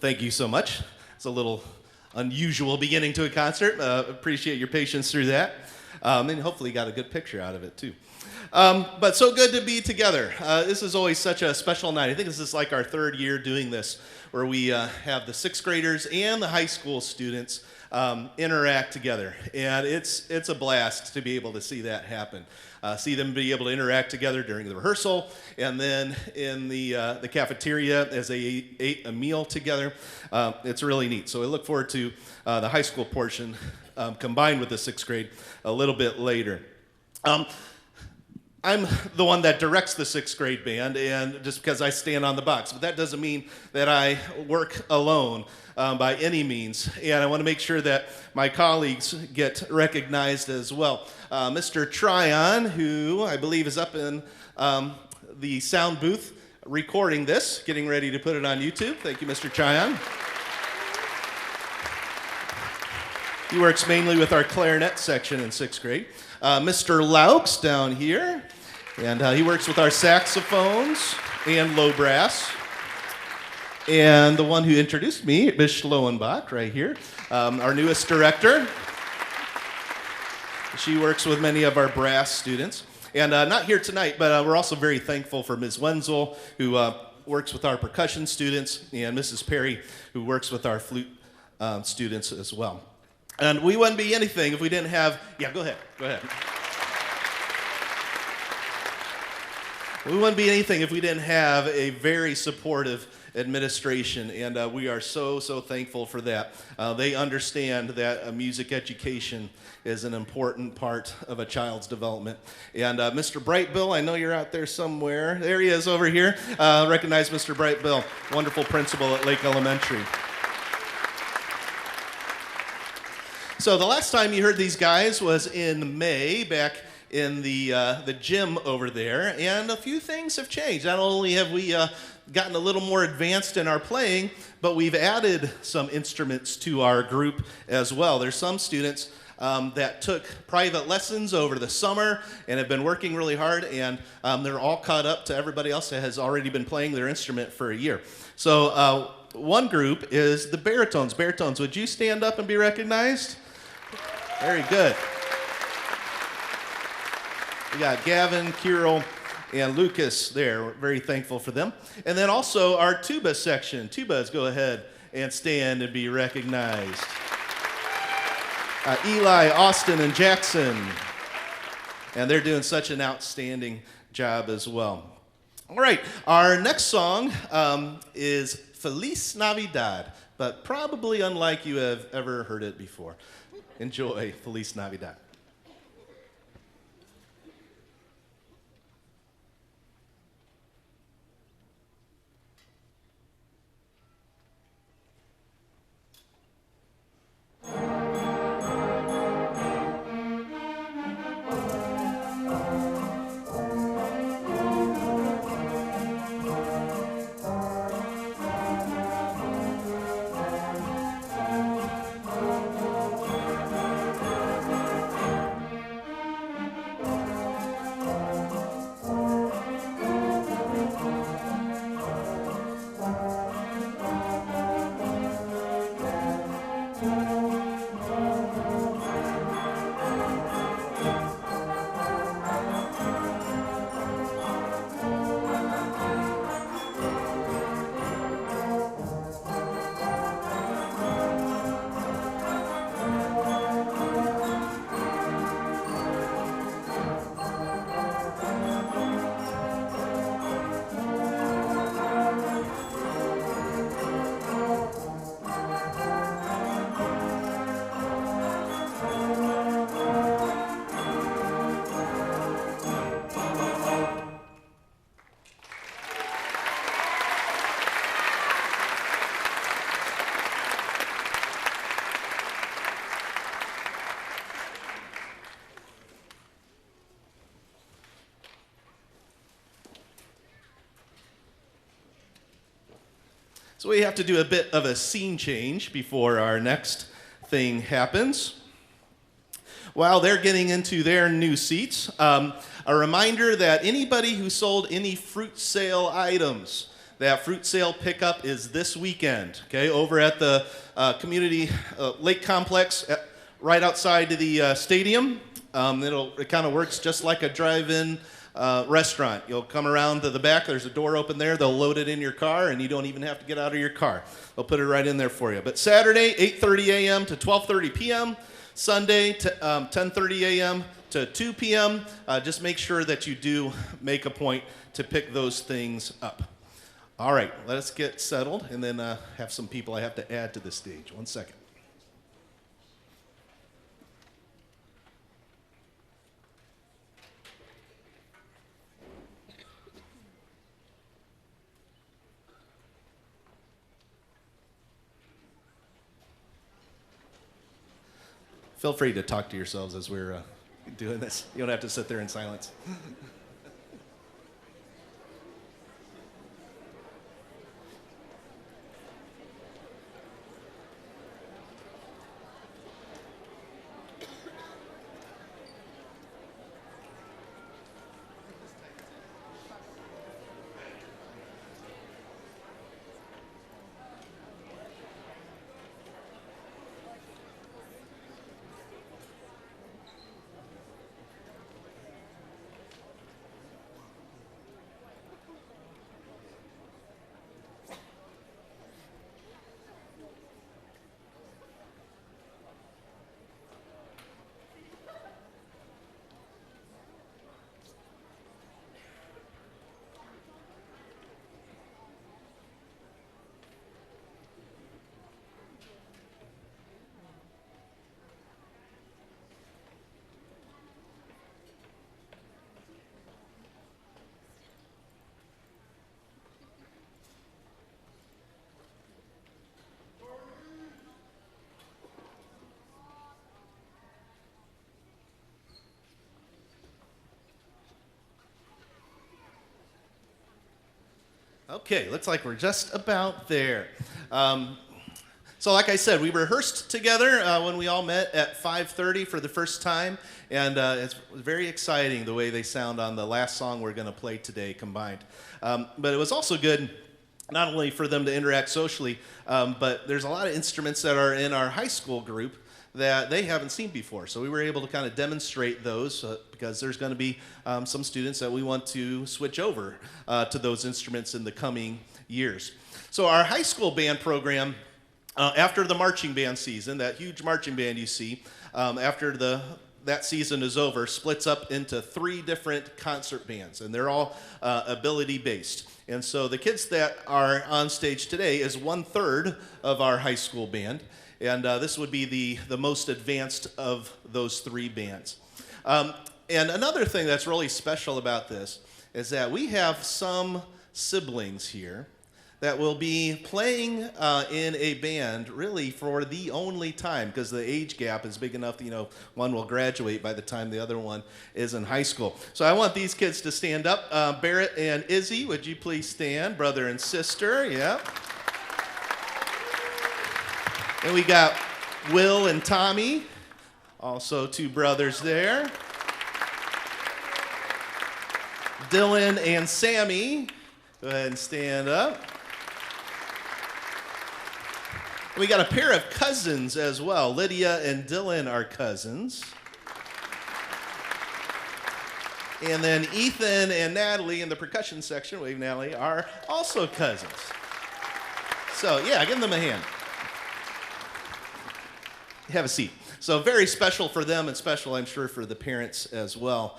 Thank you so much. It's a little unusual beginning to a concert. Appreciate your patience through that. And hopefully you got a good picture out of it too. But so good to be together. This is always such a special night. I think this is like our third year doing this, where we have the sixth graders and the high school students interact together. And it's a blast to be able to see that happen. See them be able to interact together during the rehearsal, and then in the cafeteria as they ate a meal together. It's really neat. So I look forward to the high school portion combined with the sixth grade a little bit later. I'm the one that directs the sixth grade band, and just because I stand on the box, but that doesn't mean that I work alone by any means. And I want to make sure that my colleagues get recognized as well. Mr. Tryon, who I believe is up in the sound booth recording this, getting ready to put it on YouTube. Thank you, Mr. Tryon. He works mainly with our clarinet section in sixth grade. Mr. Laux down here, and he works with our saxophones and low brass. And the one who introduced me, Ms. Schloenbach, right here, our newest director. She works with many of our brass students. And not here tonight, but we're also very thankful for Ms. Wenzel, who works with our percussion students, and Mrs. Perry, who works with our flute students as well. And we wouldn't be anything if we didn't have, go ahead. We wouldn't be anything if we didn't have a very supportive administration, and we are so thankful for that. They understand that a music education is an important part of a child's development. And Mr. Brightbill, I know you're out there somewhere. There he is over here. Recognize Mr. Brightbill, wonderful principal at Lake Elementary. So the last time you heard these guys was in May, back in the gym over there, and a few things have changed. Not only have we gotten a little more advanced in our playing, but we've added some instruments to our group as well. There's some students that took private lessons over the summer and have been working really hard, and they're all caught up to everybody else that has already been playing their instrument for a year. So one group is the baritones. Baritones, would you stand up and be recognized? Very good. We got Gavin, Kirill, and Lucas there. We're very thankful for them. And then also our tuba section. Tubas, go ahead and stand and be recognized. Eli, Austin, and Jackson. And they're doing such an outstanding job as well. All right, our next song is Feliz Navidad, but probably unlike you have ever heard it before. Enjoy Feliz Navidad. So we have to do a bit of a scene change before our next thing happens. While they're getting into their new seats, a reminder that anybody who sold any fruit sale items that fruit sale pickup is this weekend, okay, over at the community lake complex right outside of the stadium. It kind of works just like a drive-in restaurant. You'll come around to the back, there's a door open there, they'll load it in your car, and you don't even have to get out of your car. They'll put it right in there for you. But Saturday, 8:30 a.m. to 12:30 p.m., Sunday, 10:30 a.m. to 2 p.m. Just make sure that you do make a point to pick those things up. All right, let us get settled, and then have some people I have to add to the stage. 1 second. Feel free to talk to yourselves as we're doing this. You don't have to sit there in silence. Okay, looks like we're just about there. So like I said, we rehearsed together when we all met at 5:30 for the first time, and it's very exciting the way they sound on the last song we're going to play today combined. But it was also good not only for them to interact socially, but there's a lot of instruments that are in our high school group that they haven't seen before. So we were able to kind of demonstrate those because there's going to be some students that we want to switch over to those instruments in the coming years. So our high school band program, after the marching band season, that huge marching band you see, after that season is over, splits up into 3 different concert bands, and they're all ability-based. And so the kids that are on stage today is 1/3 of our high school band. And this would be the most advanced of those 3 bands. And another thing that's really special about this is that we have some siblings here that will be playing in a band really for the only time, because the age gap is big enough that, one will graduate by the time the other one is in high school. So I want these kids to stand up. Barrett and Izzy, would you please stand? Brother and sister, yeah. And we got Will and Tommy, also 2 brothers there. Dylan and Sammy, go ahead and stand up. We got a pair of cousins as well. Lydia and Dylan are cousins. And then Ethan and Natalie in the percussion section, wave Natalie, are also cousins. So yeah, give them a hand. Have a seat. So very special for them and special, I'm sure, for the parents as well.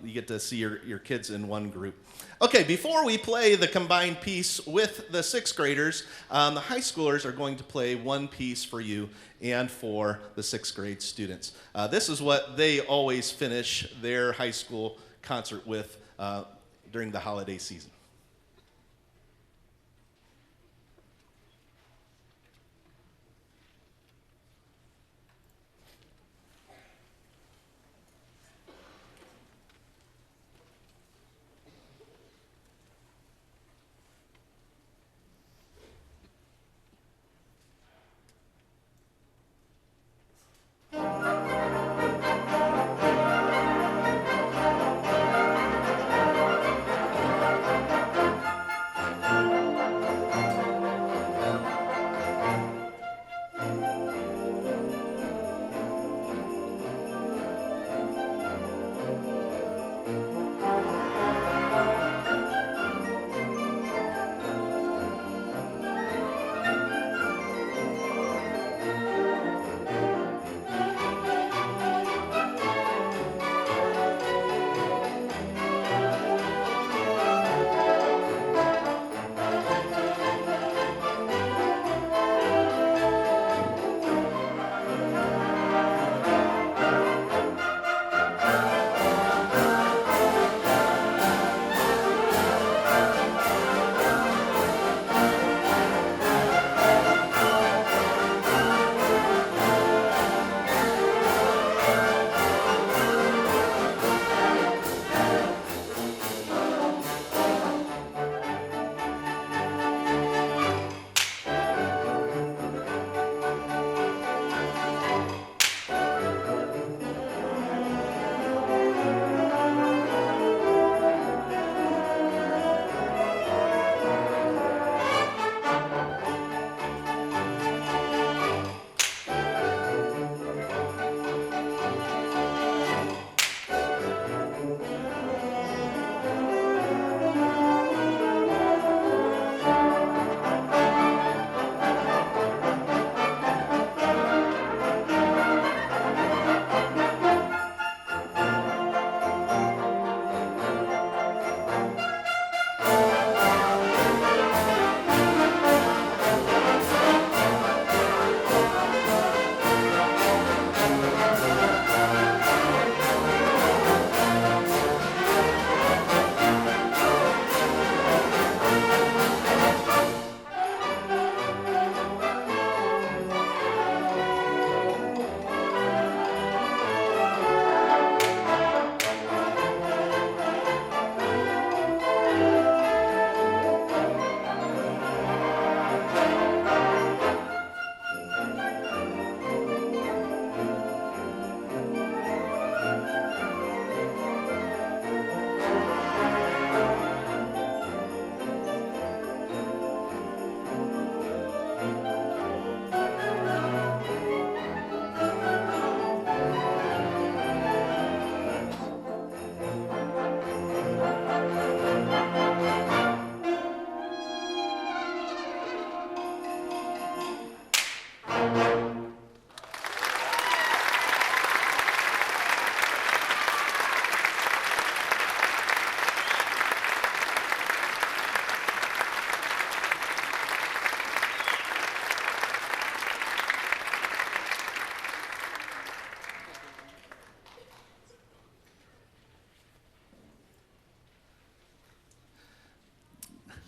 You get to see your kids in one group. Okay, before we play the combined piece with the 6th graders, the high schoolers are going to play one piece for you and for the 6th grade students. This is what they always finish their high school concert with during the holiday season.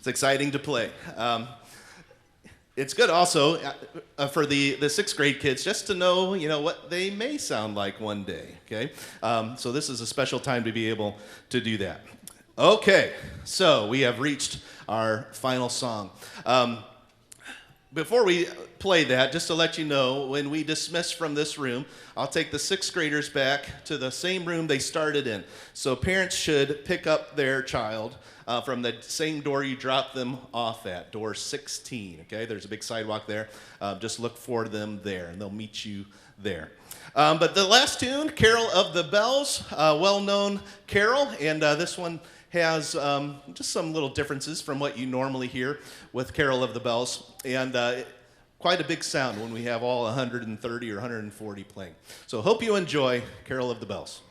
It's exciting to play. It's good also for the sixth grade kids just to know, what they may sound like one day, okay? So this is a special time to be able to do that. Okay, so we have reached our final song. Before we play that, just to let you know, when we dismiss from this room, I'll take the sixth graders back to the same room they started in. So parents should pick up their child from the same door you dropped them off at, door 16, okay? There's a big sidewalk there. Just look for them there, and they'll meet you there. But the last tune, Carol of the Bells, well-known carol, and this one has just some little differences from what you normally hear with Carol of the Bells, and quite a big sound when we have all 130 or 140 playing. So hope you enjoy Carol of the Bells.